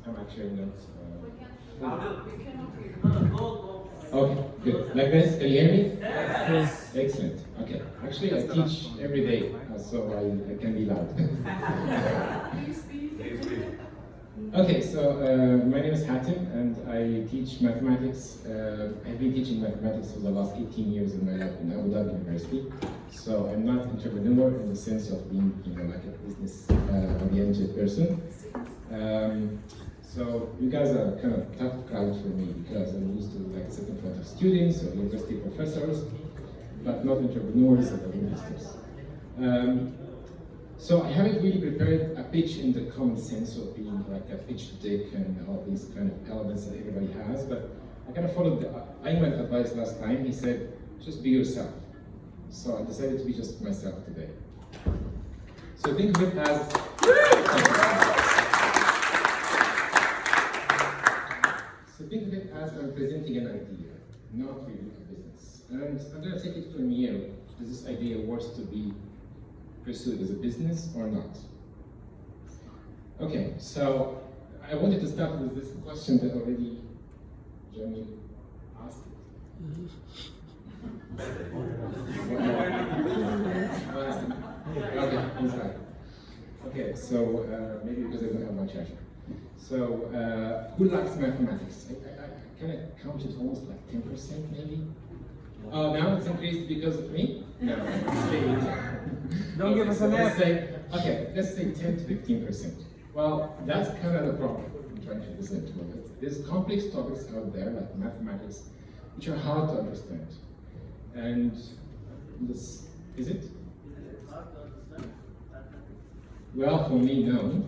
I'm actually not. Okay, good. Like this, can you hear me? Yes. Excellent. Okay, actually I teach every day, so I can be loud. Okay, so my name is Hatem and I teach mathematics. I've been teaching mathematics for the last 18 years in my life in Abu Dhabi University. So I'm not entrepreneur in the sense of being, like a business-oriented person. So you guys are kind of tough crowd for me because I'm used to like sit in front of students or university professors, but not entrepreneurs or investors. So I haven't really prepared a pitch in the common sense of being like a pitch deck and all these kind of elements that everybody has, but I kind of followed Ayman's advice last time. He said, just be yourself. So I decided to be just myself today. So think of it as I'm presenting an idea, not really a business. And I'm going to take it from here. Is this idea worth to be pursued as a business or not? Okay, so I wanted to start with this question that already Jamie asked. Okay, he's right. Okay, so maybe because I don't have my charger. So, who likes mathematics? I kind of counted almost like 10% maybe. Oh, now it's increased because of me? No, Don't give us an F. Okay, let's say 10 to 15%. Well, that's kind of the problem I'm trying to present to it. There's complex topics out there like mathematics, which are hard to understand. And this, is it? Well, for me, no.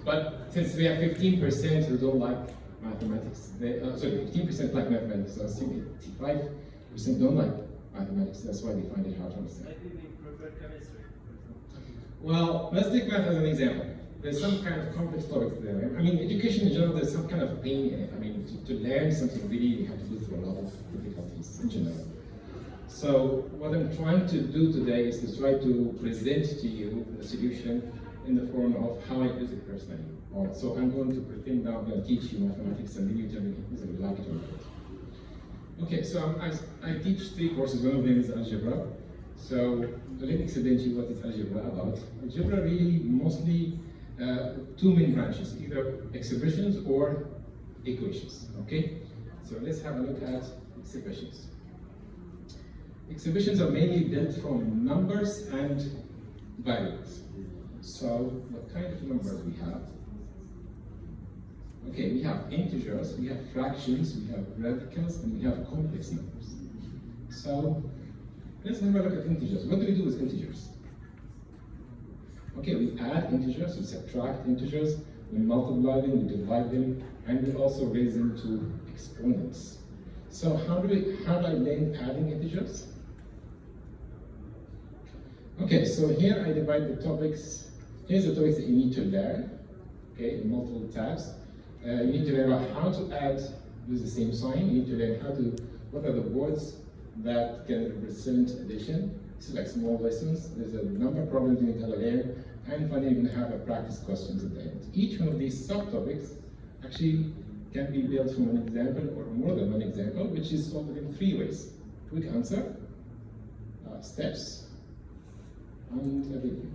But since we have 15% who don't like mathematics, sorry, 15% like mathematics, so I assume 85% don't like mathematics. That's why they find it hard to understand. Maybe they prefer chemistry. Well, let's take math as an example. There's some kind of complex topics there. I mean, education in general, there's some kind of pain in it. I mean, to learn something really, you have to go through a lot of difficulties in general. So what I'm trying to do today is to try to present to you the solution in the form of how I use it personally. So I'm going to pretend now I'm going to teach you mathematics and then you tell me whether you like it or not. Okay, so I teach 3 courses. One of them is algebra. So let me explain to you what is algebra about. Algebra really mostly 2 main branches, either expressions or equations. Okay, so let's have a look at expressions. Exhibitions are mainly built from numbers and variables. So what kind of numbers we have? Okay, we have integers, we have fractions, we have radicals, and we have complex numbers. So let's have a look at integers. What do we do with integers? Okay, we add integers, we subtract integers, we multiply them, we divide them, and we also raise them to exponents. So how do I learn adding integers? Okay, so here I divide the topics. Here's the topics that you need to learn, okay, in multiple tabs. You need to learn about how to add with the same sign. You need to learn what are the words that can represent addition. This is like small lessons. There's a number of problems you need to learn, and finally you're going to have a practice questions at the end. Each one of these subtopics actually can be built from an example or more than one example, which is solved in 3 ways. Quick answer, steps, and everything.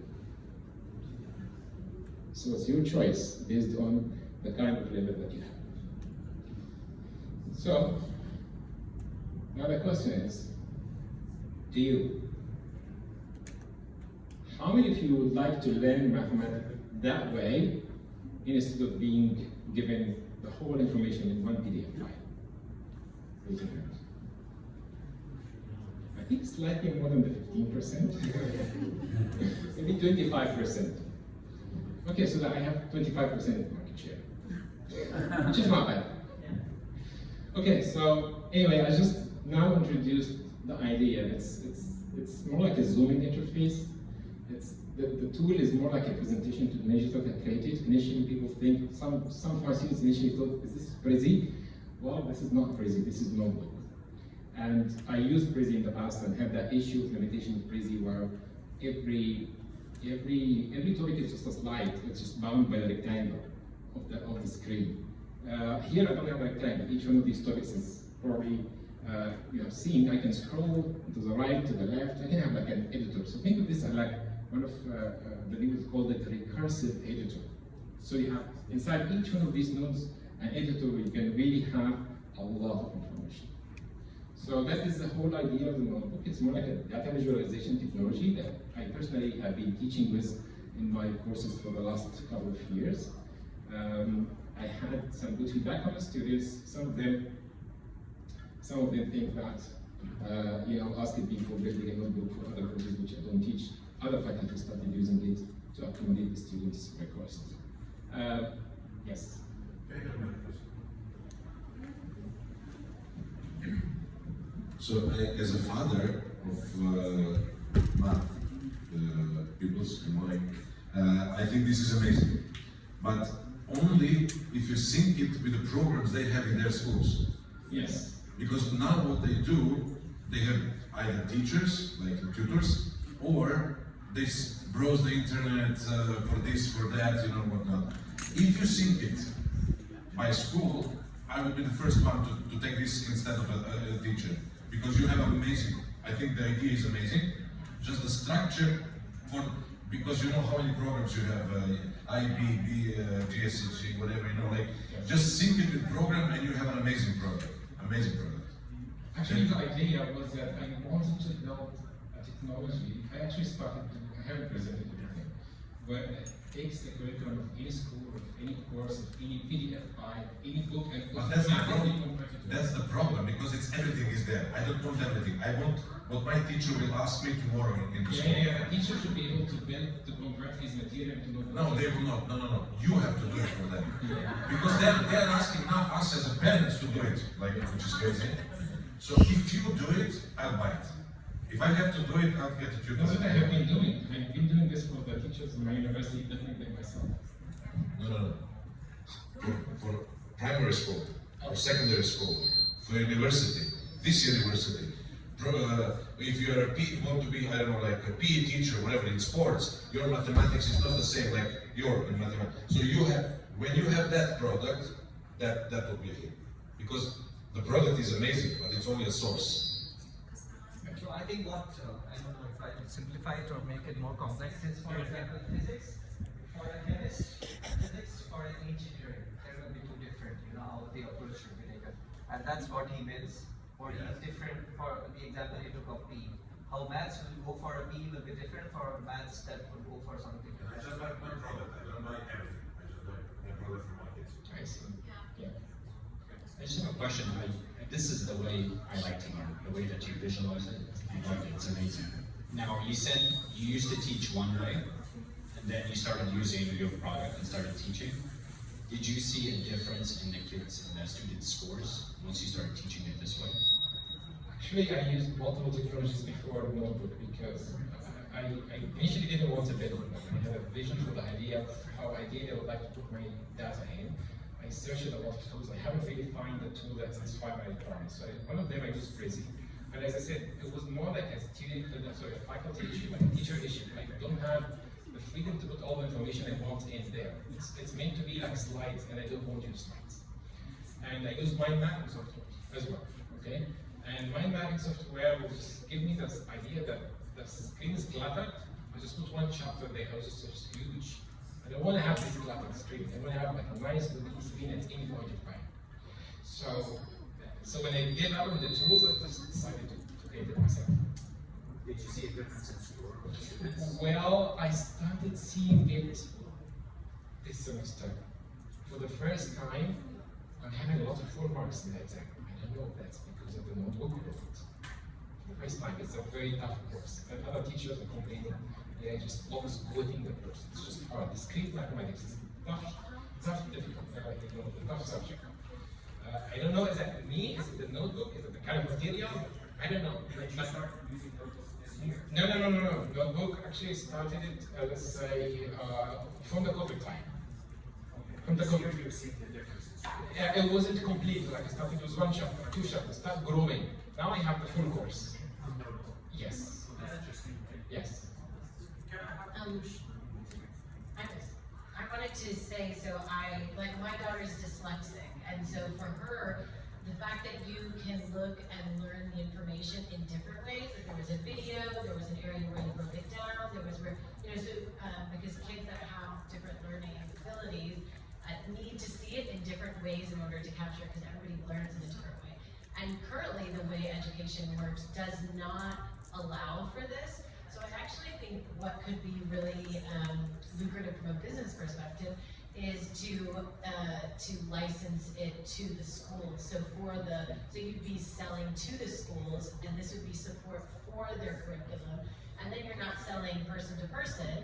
So it's your choice based on the kind of level that you have. So now the question is, how many of you would like to learn mathematics that way instead of being given the whole information in one PDF file? Raise your hand. I think slightly more than the 15%. Maybe 25%. Okay, so that I have 25% of market share, which is not bad. Okay, so anyway, I just now introduced the idea. It's more like a zooming interface. The tool is more like a presentation to the initially that I created. Initially, people think, some of my students initially thought, is this Prezi? Well, this is not Prezi, this is notebook. And I used Prezi in the past and had that issue of limitation with Prezi where every topic is just a slide, it's just bound by the rectangle. of the screen. Here I don't have like time. Each one of these topics is probably seen. I can scroll to the right, to the left. I can have like an editor. So think of this as like one of the people called it recursive editor. So you have inside each one of these nodes an editor where you can really have a lot of information. So that is the whole idea of the notebook. It's more like a data visualization technology that I personally have been teaching with in my courses for the last couple of years. I had some good feedback from the students. Some of them think that asking me for building a notebook for other courses which I don't teach. Other faculty started using it to accommodate the students' requests. Yes. So, as a father of math pupils, I think this is amazing. But only if you sync it with the programs they have in their schools. Yes. Because now what they do, they have either teachers, like tutors, or they browse the internet for this, for that, whatnot. If you sync it by school, I would be the first one to take this instead of a teacher. Because you have amazing, I think the idea is amazing. Just the structure because you know how many programs you have, IB, GSC, whatever, just sync it with program and you have an amazing product. Amazing product. Actually, the idea was that I wanted to build a technology. I actually started I haven't presented anything, where it takes the curriculum of any school, of any course, of any PDF file, any book, and but that's the problem. That's the problem, because everything is there. I don't want everything. I want what my teacher will ask me tomorrow in the school. Yeah. The teacher should be able to convert his material into No, they will not. No. You have to do it for them. Because they are asking now us as a parents to do it, which is crazy. So if you do it, I'll buy it. If I have to do it, I'll get it. That's what I have been doing. I've been doing this for the teachers in my university, definitely myself. No. For primary school, or secondary school, for university, this university. If you want to be, I don't know, like a PE teacher, whatever, in sports, your mathematics is not the same like your in mathematics. So when you have that product, that will be it. Because the product is amazing, but it's only a source. So I think I don't know if I can simplify it or make it more complex, is for example physics, for a chemist, physics for an engineering, they're going to be two different, how the approach should be taken. And that's what he means, or he's different for the example he took of PE. How maths will go for a PE will be different for maths that will go for something I different. just buy one product, I don't buy everything. I just buy one product from my kids. I see. Yeah. I just have a question. This is the way I like to learn, the way that you visualize it. I love it. It's amazing. Now, you said you used to teach one way, and then you started using your product and started teaching. Did you see a difference in the kids and the students' scores once you started teaching it this way? Actually, I used multiple technologies before Notebook because I initially didn't want to build one. I had a vision for the idea of how ideally I would like to put my data in. I searched a lot of tools. I haven't really found the tool that satisfied my requirements. So one of them I used Prezi. And as I said, it was more like a a faculty issue, like a teacher issue. I don't have the freedom to put all the information I want in there. It's meant to be like slides, and I don't want to use slides. And I use mind mapping software as well, okay? And mind mapping software will just give me this idea that the screen is cluttered. I just put one chapter there, it was just huge. I don't want to have this cluttered screen. I want to have like a nice little screen at any point in time. So when I gave up with the tools, I just decided to create it myself. Did you see a difference in score? Well, I started seeing it this semester. For the first time, I'm having a lot of full marks in the exam. I don't know if that's because of the notebook or not. For the first time, it's a very tough course. And other teachers are complaining, they're just almost quitting the course. It's just hard. Discrete mathematics is tough, difficult, a tough subject. I don't know, is that me? Is it the notebook? Is it the kind of material? I don't know. No. Notebook actually started it, let's say, from the COVID time. From the COVID. Yeah, it wasn't complete. Like I started with one chapter, two chapters, start growing. Now I have the full course. Yes. Yes. I wanted to say, so like my daughter's dyslexic, and so for her, the fact that you can look and learn the information in different ways, like there was a video, there was an area where you broke it down, there was where, so, because kids that have different learning abilities need to see it in different ways in order to capture it, because everybody learns in a different way. And currently, the way education works does not allow for this. So I actually think what could be really lucrative from a business perspective is to license it to the schools. So you'd be selling to the schools, and this would be support for their curriculum. And then you're not selling person to person,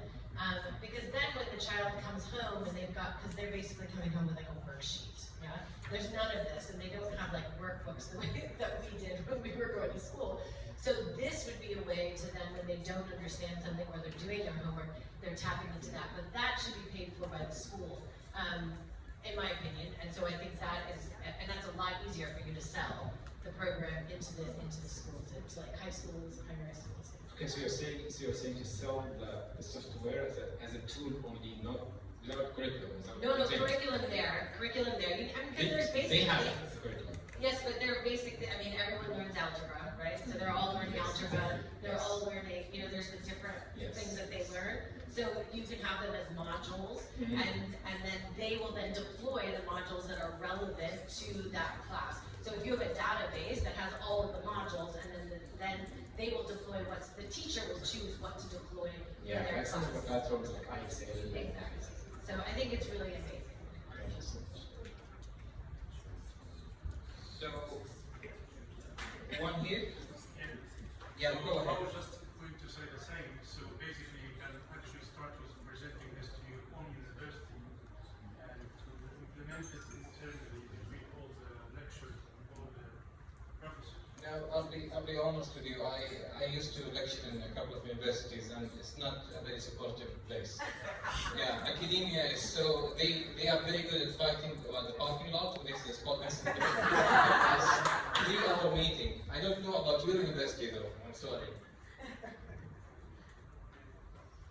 because then when the child comes home and because they're basically coming home with like a worksheet. Yeah, there's none of this, and they don't have like workbooks the way that we did when we were going to school. So this would be a way to then, when they don't understand something or they're doing their homework, they're tapping into that. But that should be paid for by the school, in my opinion. And so I think that's a lot easier for you to sell the program into the schools, into like high schools, primary schools. Okay, so you're saying to sell the software as a tool only, not without curriculum. No, curriculum there. Because there's basically. They have the curriculum. Yes, but they're basically, everyone learns algebra, right? So they're all learning algebra, they're all learning, there's the different things that they learn. So you can have them as modules, and then they will then deploy the modules that are relevant to that class. So if you have a database that has all of the modules, and then they will deploy the teacher will choose what to deploy in their class. Platforms like IXL. Exactly. So I think it's really amazing. So, one here? Yeah, go ahead. I was just going to say the same. So basically, you can actually start with presenting this to your own university and to implement it internally between all the lectures and all the professors. Now, I'll be honest with you. I used to lecture in a couple of universities, and it's not a very supportive place. Yeah, academia is so they are very good at fighting about the parking lot with this spotless. 3-hour meeting. I don't know about your university though. I'm sorry.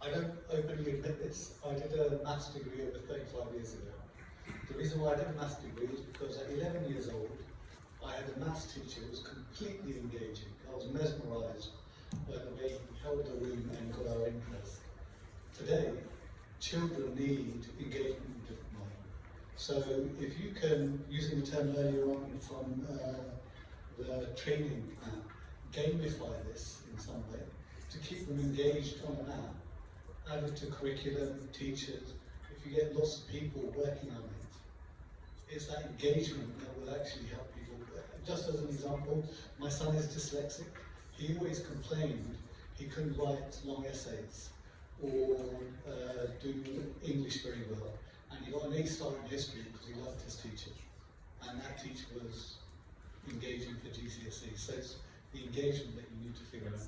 I don't openly admit this. I did a maths degree over 35 years ago. The reason why I did a maths degree is because at 11 years old, I had a maths teacher who was completely engaging. I was mesmerised by the way he held the room and got our interest. Today, children need engagement in a different way. So if you can, using the term earlier on from the training app, gamify this in some way to keep them engaged on an app, add it to curriculum, teachers, if you get lots of people working on it, it's that engagement that will actually help people. Just as an example, my son is dyslexic. He always complained he couldn't write long essays or do English very well. And he got an A star in history because he loved his teacher. And that teacher was engaging for GCSE. So it's the engagement that you need to figure out.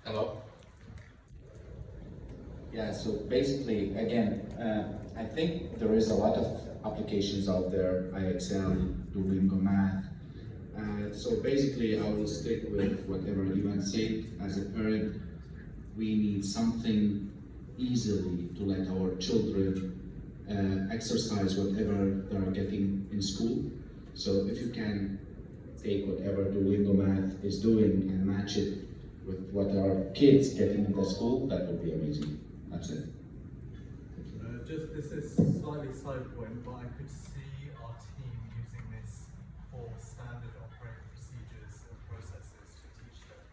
Hello? Yeah, so basically, again, I think there is a lot of applications out there, IXL, Duolingo Math. So basically, I will stick with whatever Ivan said. As a parent, we need something easily to let our children exercise whatever they are getting in school. So if you can take whatever Duolingo Math is doing and match it with what our kids getting in the school, that would be amazing. That's it. This is slightly side point, but I could see our team using this for standard operating procedures and processes to teach them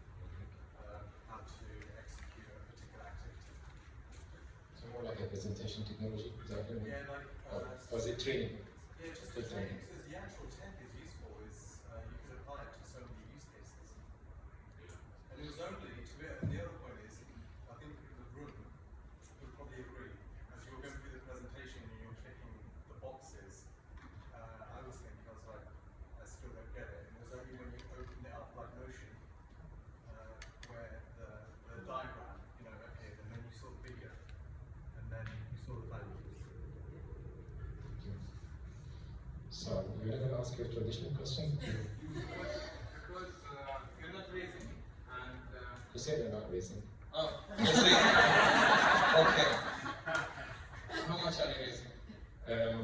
how to execute a particular activity. So more like a presentation technology, is that what you mean? Yeah, like or is it training? yeah, just the training, because the actual tech is useful. You could apply it to so many use cases. And it was only to it. And the other point is, I think the room would probably agree. As you were going through the presentation and you were checking the boxes, I was thinking, I was like, I still don't get it. And it was only when you opened it up like Notion, where the diagram, appeared, and then you saw the video, and then you saw the value. So, you're not going to ask your traditional question? Because you're not raising, and You said you're not raising. Oh, okay. is,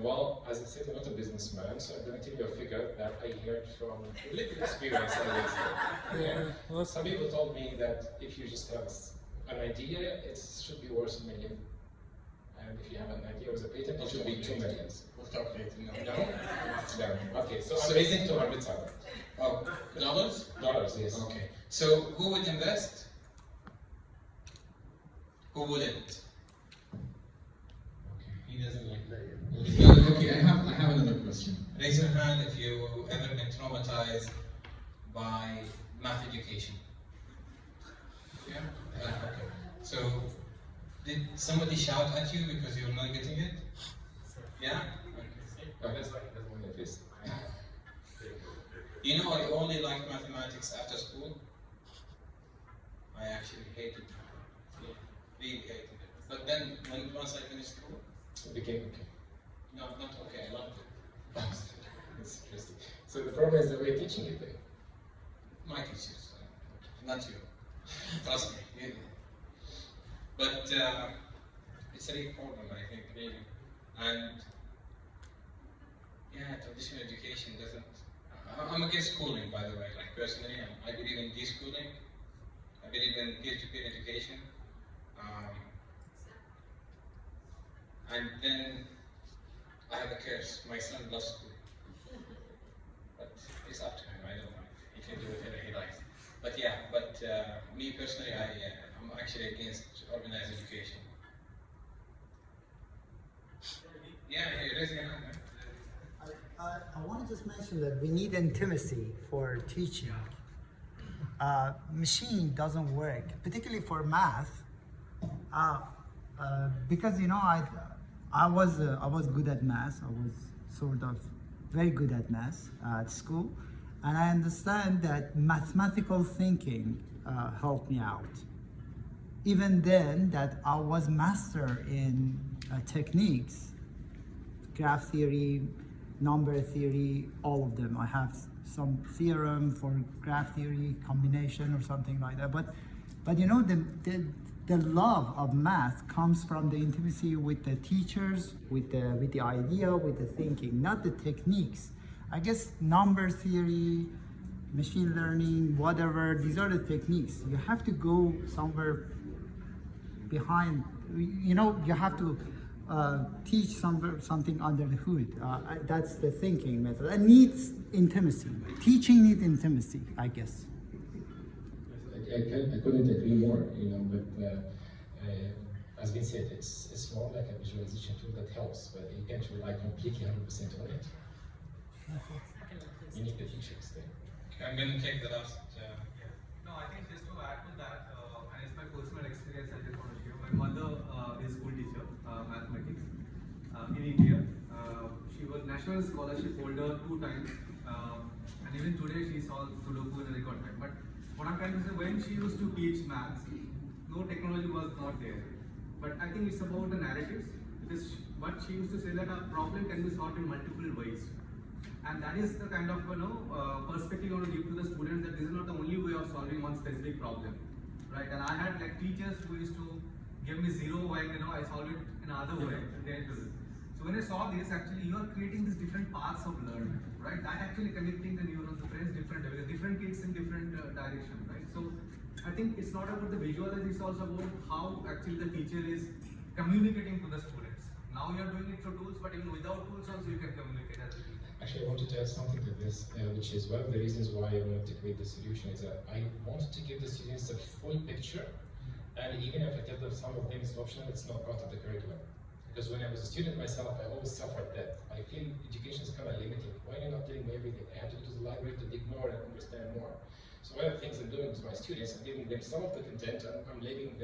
well, as I said, I'm not a businessman, so I'm going to tell you a figure that I heard from lived experience. I guess. Yeah. Some people told me that if you just have an idea, it should be worth $1 million. And if you have an idea with a patent, it should be 2 million. We'll calculate. No? No. Okay, so I'm raising 200,000. Oh, dollars? Dollars, yes. Okay. So who would invest? Who wouldn't? Okay, he doesn't like that. Okay, I have another question. Raise your hand if you ever been traumatized by math education. Yeah? Okay. So, did somebody shout at you because you were not getting it? Yeah? Okay. Oh, that's one of this. You know, I only liked mathematics after school. I actually hated it. Yeah, really hated it. But then, once I finished school, It became okay. no, not okay, I loved it. It's interesting. So the problem is the way teaching it then. My teachers, not you. Trust me. Yeah. But it's a big problem, I think, really. And yeah, traditional education doesn't. I'm against schooling, by the way. Like personally, I believe in deschooling. I believe in peer-to-peer education. And then I have a curse. My son loves school, but it's up to him. I don't mind. He can do whatever he likes. But yeah, me personally, I'm actually against organized education. Yeah, you're raising your hand. Right? I want to just mention that we need intimacy for teaching. Machine doesn't work, particularly for math, because I was good at math. I was sort of very good at math at school, and I understand that mathematical thinking helped me out. Even then, that I was master in techniques, graph theory, number theory, all of them. I have some theorem for graph theory, combination or something like that. But the love of math comes from the intimacy with the teachers, with the idea, with the thinking, not the techniques. I guess number theory, machine learning, whatever, these are the techniques. You have to go somewhere behind, you have to teach something under the hood. That's the thinking method. It needs intimacy. Teaching needs intimacy, I guess. I couldn't agree more, but as been said, it's more like a visualization tool that helps, but you can't rely completely 100% on it. You need the teachers there. Okay, I'm going to take the last. No, I think just to add to that, and it's my personal experience, I just want to share. My mother is a school teacher, mathematics, in India. She was national scholarship holder 2 times, and even today she solves Sudoku in a record time. But what I'm trying to say, when she used to teach maths, no technology was not there. But I think it's about the narratives, because what she used to say that a problem can be solved in multiple ways. And that is the kind of perspective you want to give to the students, that this is not the only way of solving one specific problem, right? And I had like teachers who used to give me 0 when I solved it in another way. So when I saw this, actually you are creating these different paths of learning, right? That actually connecting the neurons, the brains different ways, different kids in different direction, right? So I think it's not about the visualization, it's also about how actually the teacher is communicating to the students. Now you are doing it through tools, but even without tools also you can communicate as a teacher. Actually, I wanted to add something to this, which is one of the reasons why I wanted to create the solution, is that I wanted to give the students a full picture, and even if I tell them some of them is optional, it's not part of the curriculum. Because when I was a student myself, I always suffered that. I feel education is kind of limited. Why are you not telling me everything? I have to go to the library to dig more and understand more. So one of the things I'm doing with my students, I'm giving them some of the content, and I'm labeling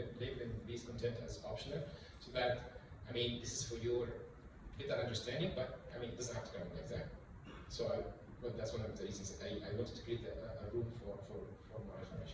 these content as optional, so that, this is for your better understanding, but it doesn't have to come like that. So that's one of the reasons I wanted to create a room for more information.